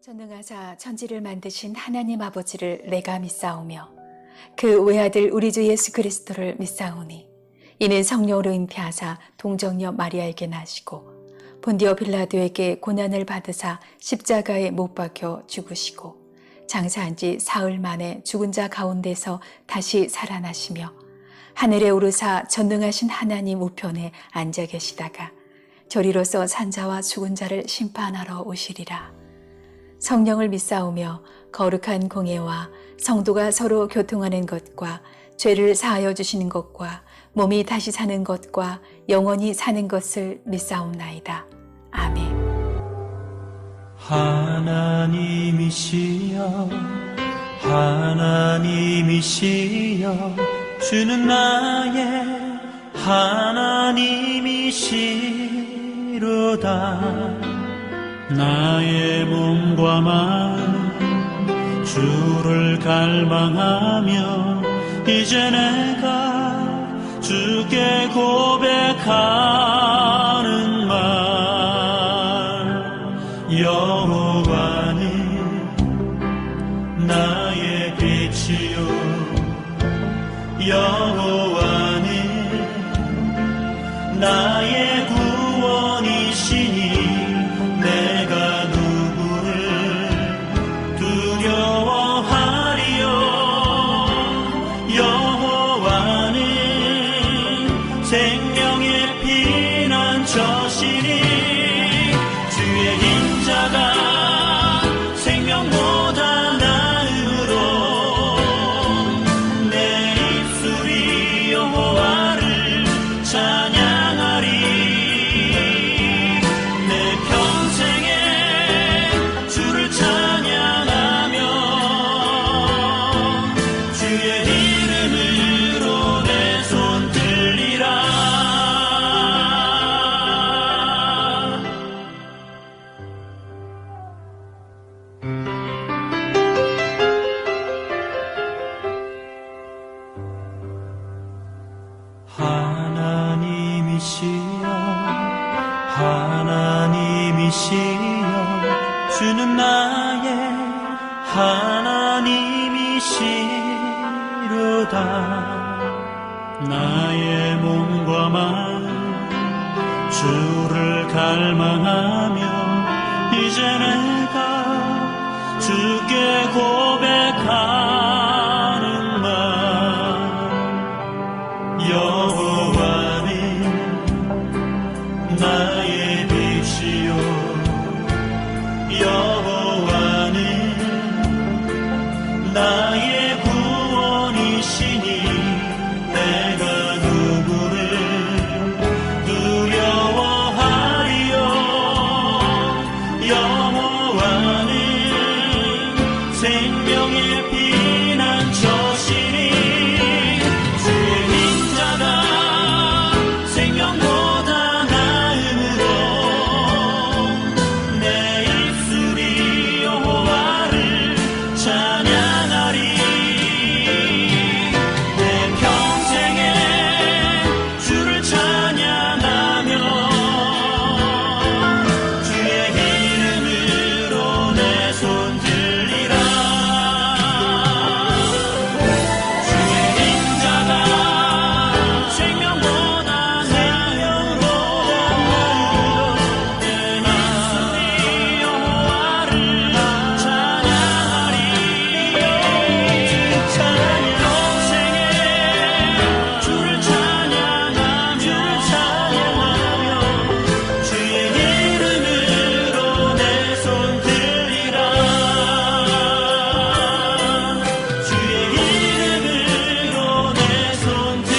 전능하사 천지를 만드신 하나님 아버지를 내가 믿사오며 그 외아들 우리 주 예수 그리스도를 믿사오니 이는 성령으로 잉태하사 동정녀 마리아에게 나시고 본디오 빌라도에게 고난을 받으사 십자가에 못 박혀 죽으시고 장사한 지 사흘 만에 죽은 자 가운데서 다시 살아나시며 하늘에 오르사 전능하신 하나님 우편에 앉아 계시다가 저리로서 산자와 죽은 자를 심판하러 오시리라. 성령을 믿사오며 거룩한 공예와 성도가 서로 교통하는 것과 죄를 사하여 주시는 것과 몸이 다시 사는 것과 영원히 사는 것을 믿사옵나이다. 아멘. 하나님이시여 하나님이시여 주는 나의 하나님이시로다. 나의 몸과 마음 주를 갈망하며 이제 내가 주께 고백하는 말 여호와는 나의 빛이요 여호와는 나의 구원이시니 내가 누구를 두려워하리요. 여호와는 생명의 피난처시니 주의 인자가 생명보다 나음으로 내 입술이 여호와를 찬양하리. 하나님이시여 주는 나의 하나님이시로다. 나의 몸과 마음 주를 갈망하며 이제 내가 주께 고백하는 말 여호와는 나의 빛이요 여호와는 나의 구원이시니 내가 누구를 두려워하리요. 여호와는 생명의 피난처시니 주의 인자가 생명보다 나음으로 내 입술이 여호와를 찬양하리. 내 평생에 주를 찬양하며 주의 이름으로 내 손 들리라. 주의 인자가 생명보다 나음으로 내 입술이 여호와를 찬양하리. 평생에 주를 찬양하며 주의 이름으로 내 손 들리라. 주의 이름으로 내 손 들리라.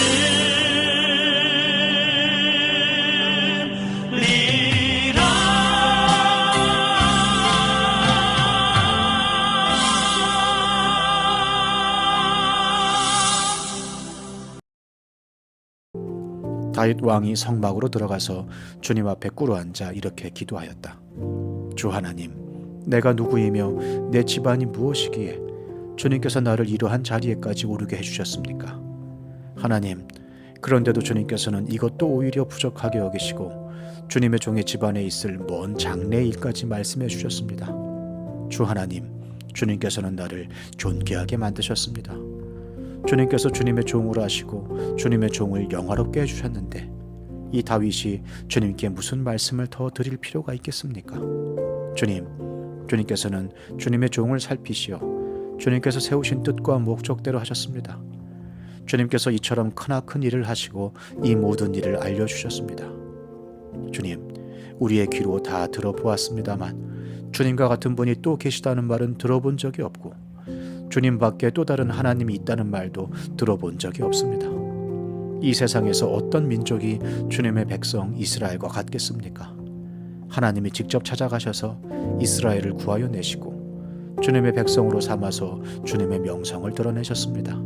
다윗 왕이 성막으로 들어가서 주님 앞에 꿇어앉아 이렇게 기도하였다. 주 하나님, 내가 누구이며 내 집안이 무엇이기에 주님께서 나를 이러한 자리에까지 오르게 해주셨습니까? 하나님, 그런데도 주님께서는 이것도 오히려 부족하게 여기시고 주님의 종의 집안에 있을 먼 장래 일까지 말씀해 주셨습니다. 주 하나님, 주님께서는 나를 존귀하게 만드셨습니다. 주님께서 주님의 종으로 하시고 주님의 종을 영화롭게 해주셨는데 이 다윗이 주님께 무슨 말씀을 더 드릴 필요가 있겠습니까? 주님께서는 주님의 종을 살피시어 주님께서 세우신 뜻과 목적대로 하셨습니다. 주님께서 이처럼 크나큰 일을 하시고 이 모든 일을 알려주셨습니다. 주님, 우리의 귀로 다 들어보았습니다만 주님과 같은 분이 또 계시다는 말은 들어본 적이 없고 주님 밖에 또 다른 하나님이 있다는 말도 들어본 적이 없습니다. 이 세상에서 어떤 민족이 주님의 백성 이스라엘과 같겠습니까? 하나님이 직접 찾아가셔서 이스라엘을 구하여 내시고 주님의 백성으로 삼아서 주님의 명성을 드러내셨습니다.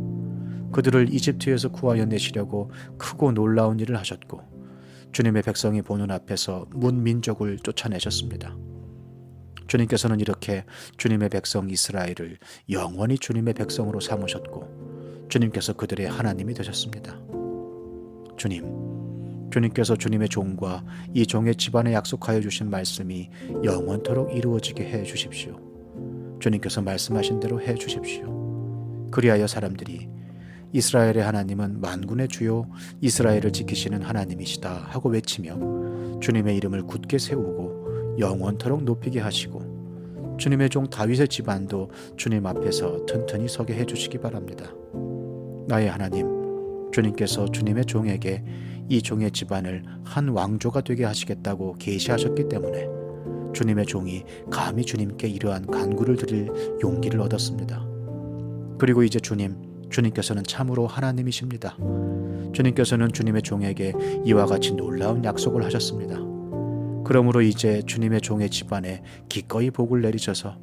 그들을 이집트에서 구하여 내시려고 크고 놀라운 일을 하셨고 주님의 백성이 보는 앞에서 문민족을 쫓아내셨습니다. 주님께서는 이렇게 주님의 백성 이스라엘을 영원히 주님의 백성으로 삼으셨고 주님께서 그들의 하나님이 되셨습니다. 주님께서 주님의 종과 이 종의 집안에 약속하여 주신 말씀이 영원토록 이루어지게 해 주십시오. 주님께서 말씀하신 대로 해 주십시오. 그리하여 사람들이 이스라엘의 하나님은 만군의 주요 이스라엘을 지키시는 하나님이시다 하고 외치며 주님의 이름을 굳게 세우고 영원토록 높이게 하시고 주님의 종 다윗의 집안도 주님 앞에서 튼튼히 서게 해주시기 바랍니다. 나의 하나님, 주님께서 주님의 종에게 이 종의 집안을 한 왕조가 되게 하시겠다고 계시하셨기 때문에 주님의 종이 감히 주님께 이러한 간구를 드릴 용기를 얻었습니다. 그리고 이제 주님께서는 참으로 하나님이십니다. 주님께서는 주님의 종에게 이와 같이 놀라운 약속을 하셨습니다. 그러므로 이제 주님의 종의 집안에 기꺼이 복을 내리셔서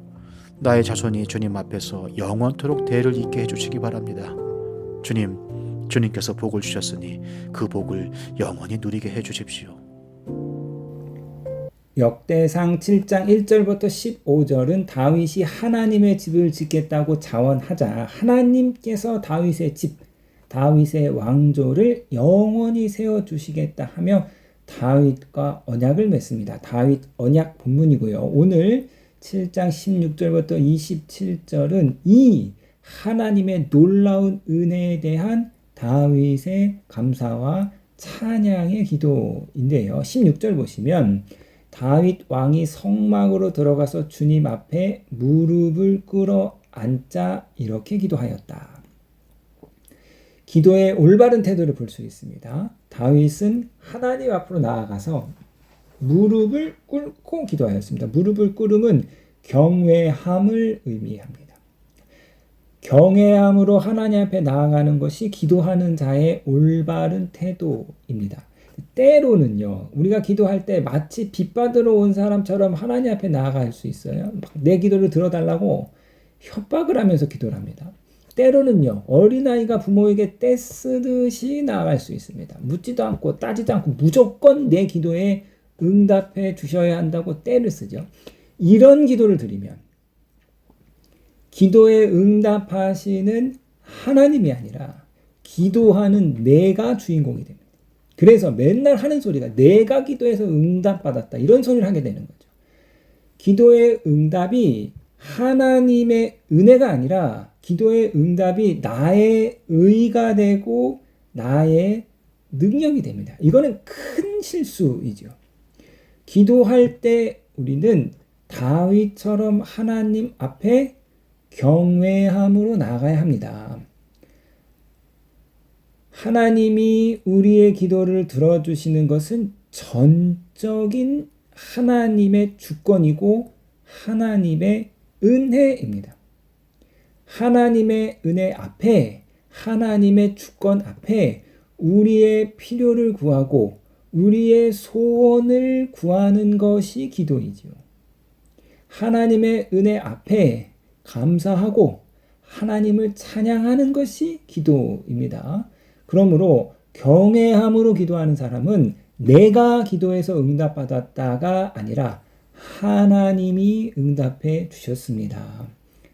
나의 자손이 주님 앞에서 영원토록 대를 잇게 해주시기 바랍니다. 주님께서 복을 주셨으니 그 복을 영원히 누리게 해주십시오. 역대상 7장 1절부터 15절은 다윗이 하나님의 집을 짓겠다고 자원하자 하나님께서 다윗의 집, 다윗의 왕조를 영원히 세워주시겠다 하며 다윗과 언약을 맺습니다. 다윗 언약 본문이고요. 오늘 7장 16절부터 27절은 이 하나님의 놀라운 은혜에 대한 다윗의 감사와 찬양의 기도인데요. 16절 보시면 다윗 왕이 성막으로 들어가서 주님 앞에 무릎을 꿇어 앉자 이렇게 기도하였다. 기도의 올바른 태도를 볼 수 있습니다. 다윗은 하나님 앞으로 나아가서 무릎을 꿇고 기도하였습니다. 무릎을 꿇음은 경외함을 의미합니다. 경외함으로 하나님 앞에 나아가는 것이 기도하는 자의 올바른 태도입니다. 때로는요, 우리가 기도할 때 마치 빚받으러 온 사람처럼 하나님 앞에 나아갈 수 있어요. 내 기도를 들어달라고 협박을 하면서 기도를 합니다. 때로는요, 어린아이가 부모에게 떼쓰듯이 나아갈 수 있습니다. 묻지도 않고 따지도 않고 무조건 내 기도에 응답해 주셔야 한다고 떼를 쓰죠. 이런 기도를 드리면 기도에 응답하시는 하나님이 아니라 기도하는 내가 주인공이 됩니다. 그래서 맨날 하는 소리가 내가 기도해서 응답받았다 이런 소리를 하게 되는 거죠. 기도의 응답이 하나님의 은혜가 아니라 기도의 응답이 나의 의가 되고 나의 능력이 됩니다. 이거는 큰 실수이죠. 기도할 때 우리는 다윗처럼 하나님 앞에 경외함으로 나아가야 합니다. 하나님이 우리의 기도를 들어주시는 것은 전적인 하나님의 주권이고 하나님의 은혜입니다. 하나님의 은혜 앞에, 하나님의 주권 앞에 우리의 필요를 구하고 우리의 소원을 구하는 것이 기도이지요. 하나님의 은혜 앞에 감사하고 하나님을 찬양하는 것이 기도입니다. 그러므로 경외함으로 기도하는 사람은 내가 기도해서 응답받았다가 아니라 하나님이 응답해 주셨습니다.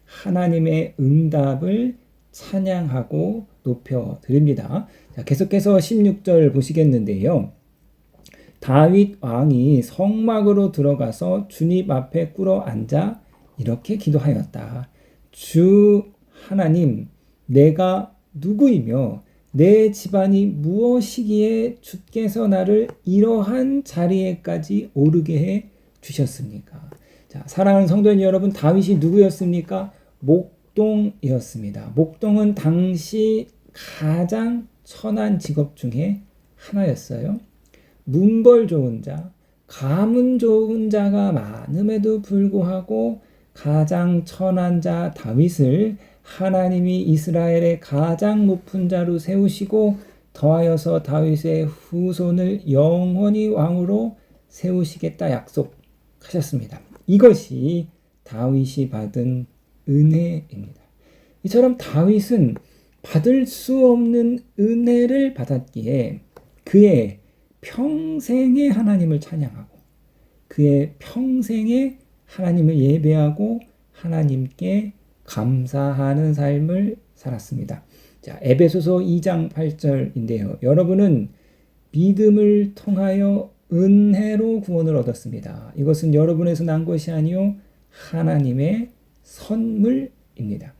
하나님의 응답을 찬양하고 높여드립니다. 자, 계속해서 16절 보시겠는데요. 다윗 왕이 성막으로 들어가서 주님 앞에 꿇어 앉아 이렇게 기도하였다. 주 하나님, 내가 누구이며 내 집안이 무엇이기에 주께서 나를 이러한 자리에까지 오르게 해 주셨습니까? 자, 사랑하는 성도님 여러분, 다윗이 누구였습니까? 목동이었습니다. 목동은 당시 가장 천한 직업 중에 하나였어요. 문벌 좋은 자, 가문 좋은 자가 많음에도 불구하고 가장 천한 자 다윗을 하나님이 이스라엘의 가장 높은 자로 세우시고 더하여서 다윗의 후손을 영원히 왕으로 세우시겠다 약속하셨습니다. 이것이 다윗이 받은 은혜입니다. 이처럼 다윗은 받을 수 없는 은혜를 받았기에 그의 평생에 하나님을 찬양하고 그의 평생에 하나님을 예배하고 하나님께 감사하는 삶을 살았습니다. 자, 에베소서 2장 8절인데요. 여러분은 믿음을 통하여 은혜로 구원을 얻었습니다. 이것은 여러분에서 난 것이 아니요 하나님의 선물입니다.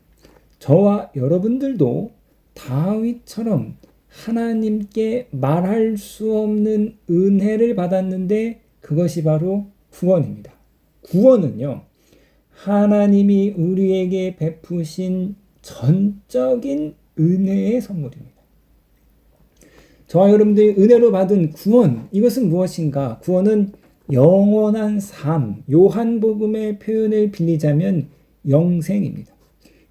저와 여러분들도 다윗처럼 하나님께 말할 수 없는 은혜를 받았는데 그것이 바로 구원입니다. 구원은요, 하나님이 우리에게 베푸신 전적인 은혜의 선물입니다. 저와 여러분들이 은혜로 받은 구원, 이것은 무엇인가? 구원은 영원한 삶, 요한복음의 표현을 빌리자면 영생입니다.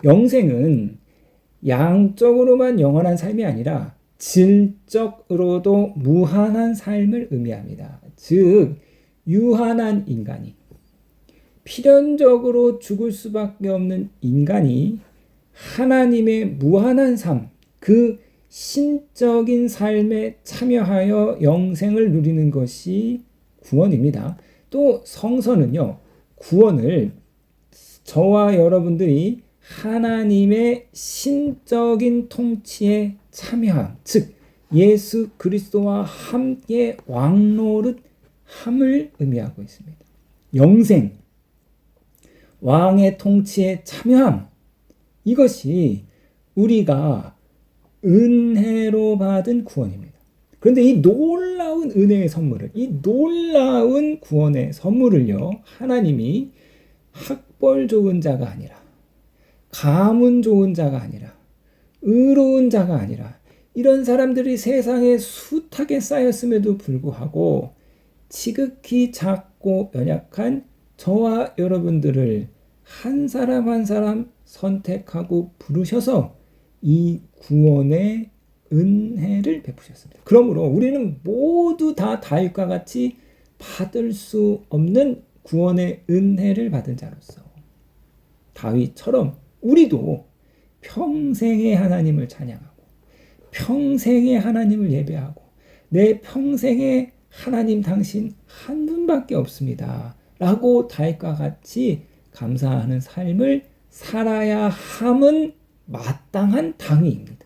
영생은 양적으로만 영원한 삶이 아니라 질적으로도 무한한 삶을 의미합니다. 즉, 유한한 인간이, 필연적으로 죽을 수밖에 없는 인간이 하나님의 무한한 삶, 그 신적인 삶에 참여하여 영생을 누리는 것이 구원입니다. 또 성서는요, 구원을 저와 여러분들이 하나님의 신적인 통치에 참여함, 즉 예수 그리스도와 함께 왕노릇함을 의미하고 있습니다. 영생, 왕의 통치에 참여함, 이것이 우리가 은혜로 받은 구원입니다. 그런데 이 놀라운 은혜의 선물을, 이 놀라운 구원의 선물을요, 하나님이 학벌 좋은 자가 아니라, 가문 좋은 자가 아니라, 의로운 자가 아니라, 이런 사람들이 세상에 숱하게 쌓였음에도 불구하고 지극히 작고 연약한 저와 여러분들을 한 사람 한 사람 선택하고 부르셔서 이 구원의 은혜를 베푸셨습니다. 그러므로 우리는 모두 다 다윗과 같이 받을 수 없는 구원의 은혜를 받은 자로서 다윗처럼 우리도 평생에 하나님을 찬양하고 평생에 하나님을 예배하고 내 평생에 하나님 당신 한 분밖에 없습니다 라고 다윗과 같이 감사하는 삶을 살아야 함은 마땅한 당위입니다.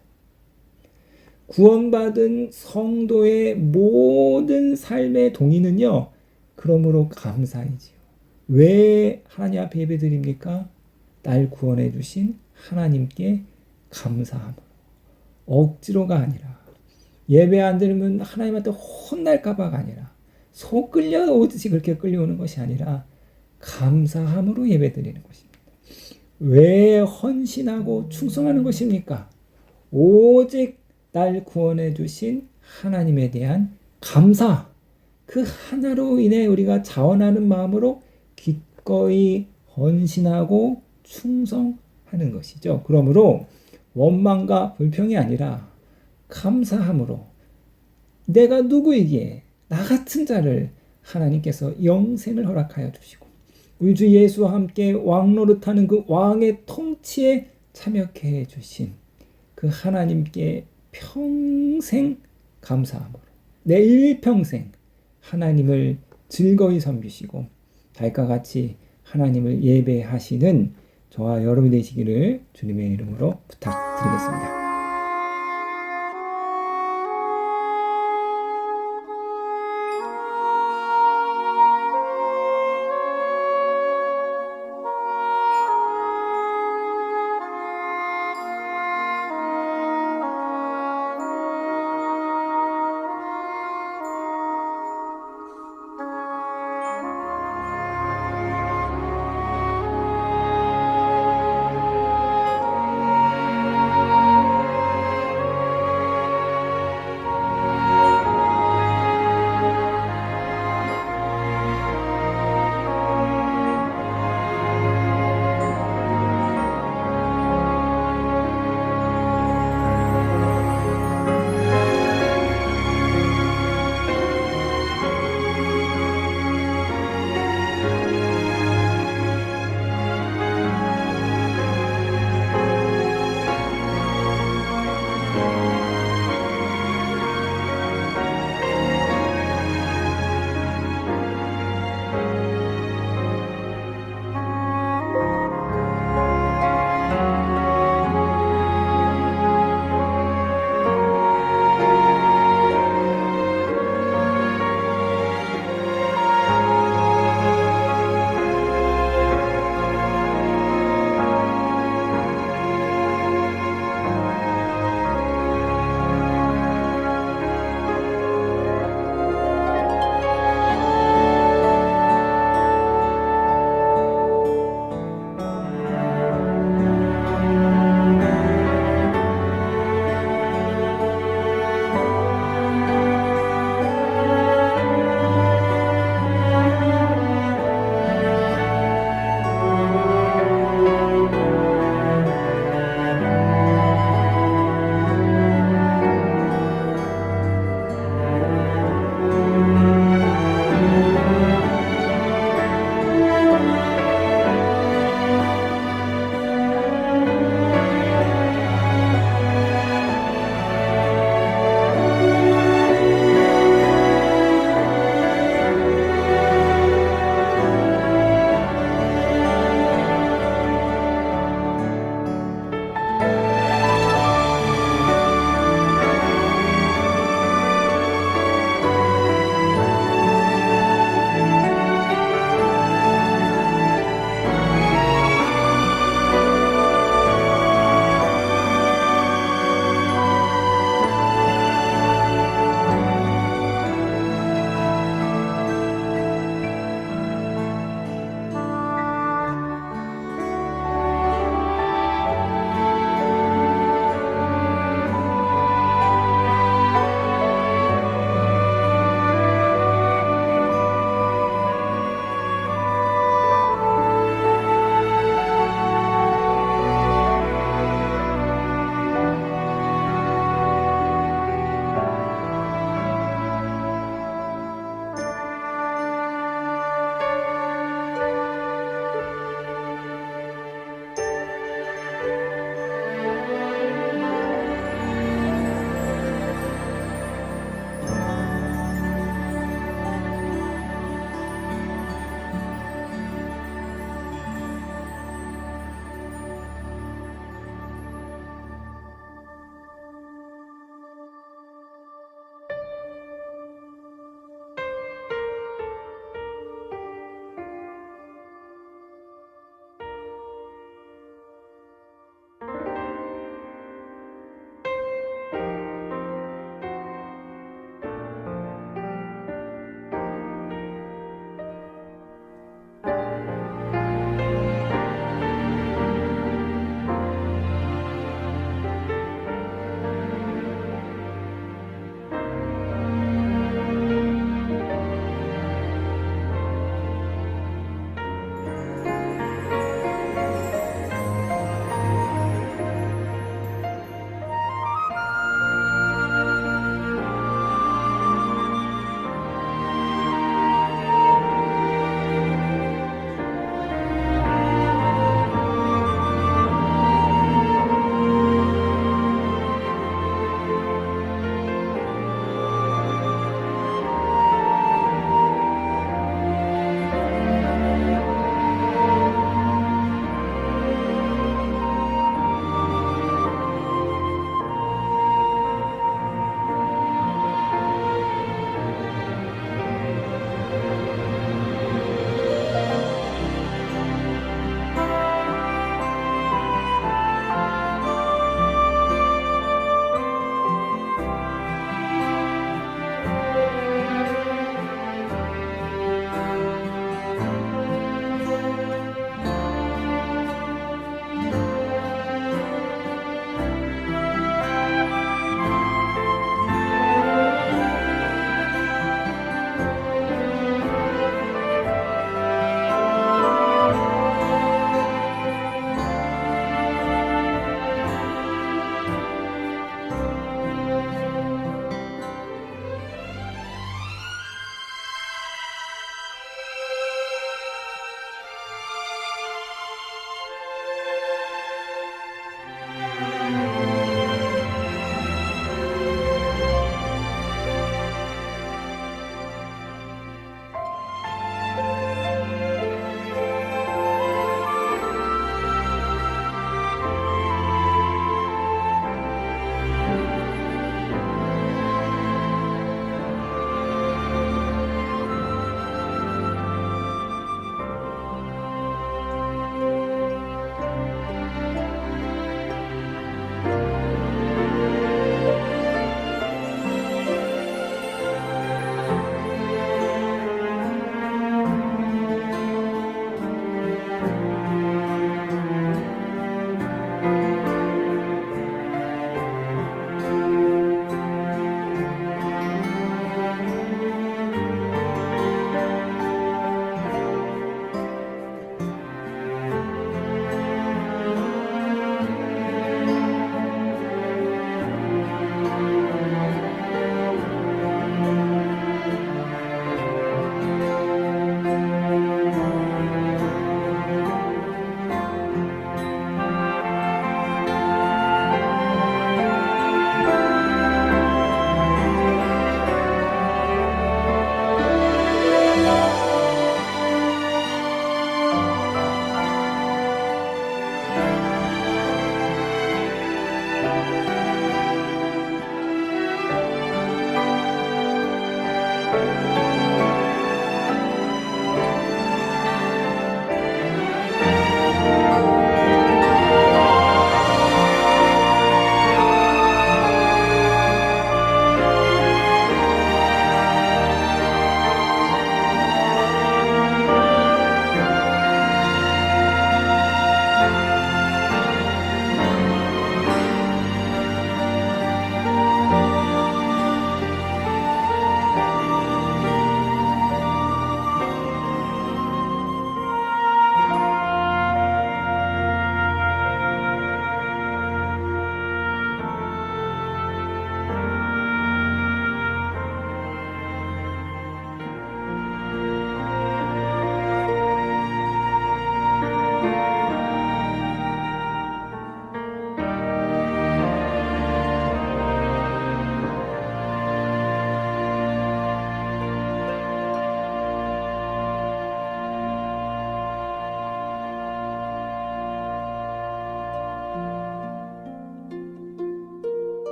구원받은 성도의 모든 삶의 동의는요, 그러므로 감사이지요. 왜 하나님 앞에 예배드립니까? 날 구원해 주신 하나님께 감사함으로, 억지로가 아니라, 예배 안 드리면 하나님한테 혼날까 봐가 아니라, 속 끌려오듯이 그렇게 끌려오는 것이 아니라 감사함으로 예배드리는 것입니다. 왜 헌신하고 충성하는 것입니까? 오직 날 구원해 주신 하나님에 대한 감사, 그 하나로 인해 우리가 자원하는 마음으로 기꺼이 헌신하고 충성하는 것이죠. 그러므로 원망과 불평이 아니라 감사함으로 내가 누구이기에 나 같은 자를 하나님께서 영생을 허락하여 주시고 우리 주 예수와 함께 왕노릇하는 그 왕의 통치에 참여케 해주신 그 하나님께 평생 감사함으로 내 일평생 하나님을 즐거이 섬기시고 다윗과 같이 하나님을 예배하시는 저와 여러분이 되시기를 주님의 이름으로 부탁드리겠습니다.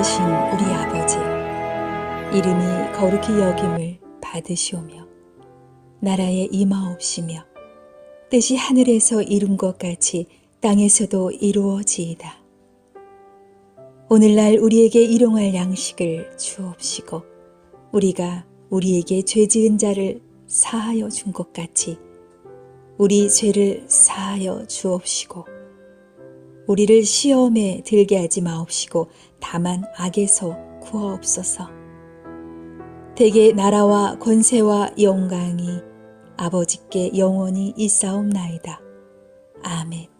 되신 우리 아버지여, 이름이 거룩히 여김을 받으시오며 나라에 임하옵시며 뜻이 하늘에서 이룬 것 같이 땅에서도 이루어지이다. 오늘날 우리에게 일용할 양식을 주옵시고 우리가 우리에게 죄 지은 자를 사하여 준 것 같이 우리 죄를 사하여 주옵시고 우리를 시험에 들게 하지 마옵시고 다만 악에서 구하옵소서. 대개 나라와 권세와 영광이 아버지께 영원히 있사옵나이다. 아멘.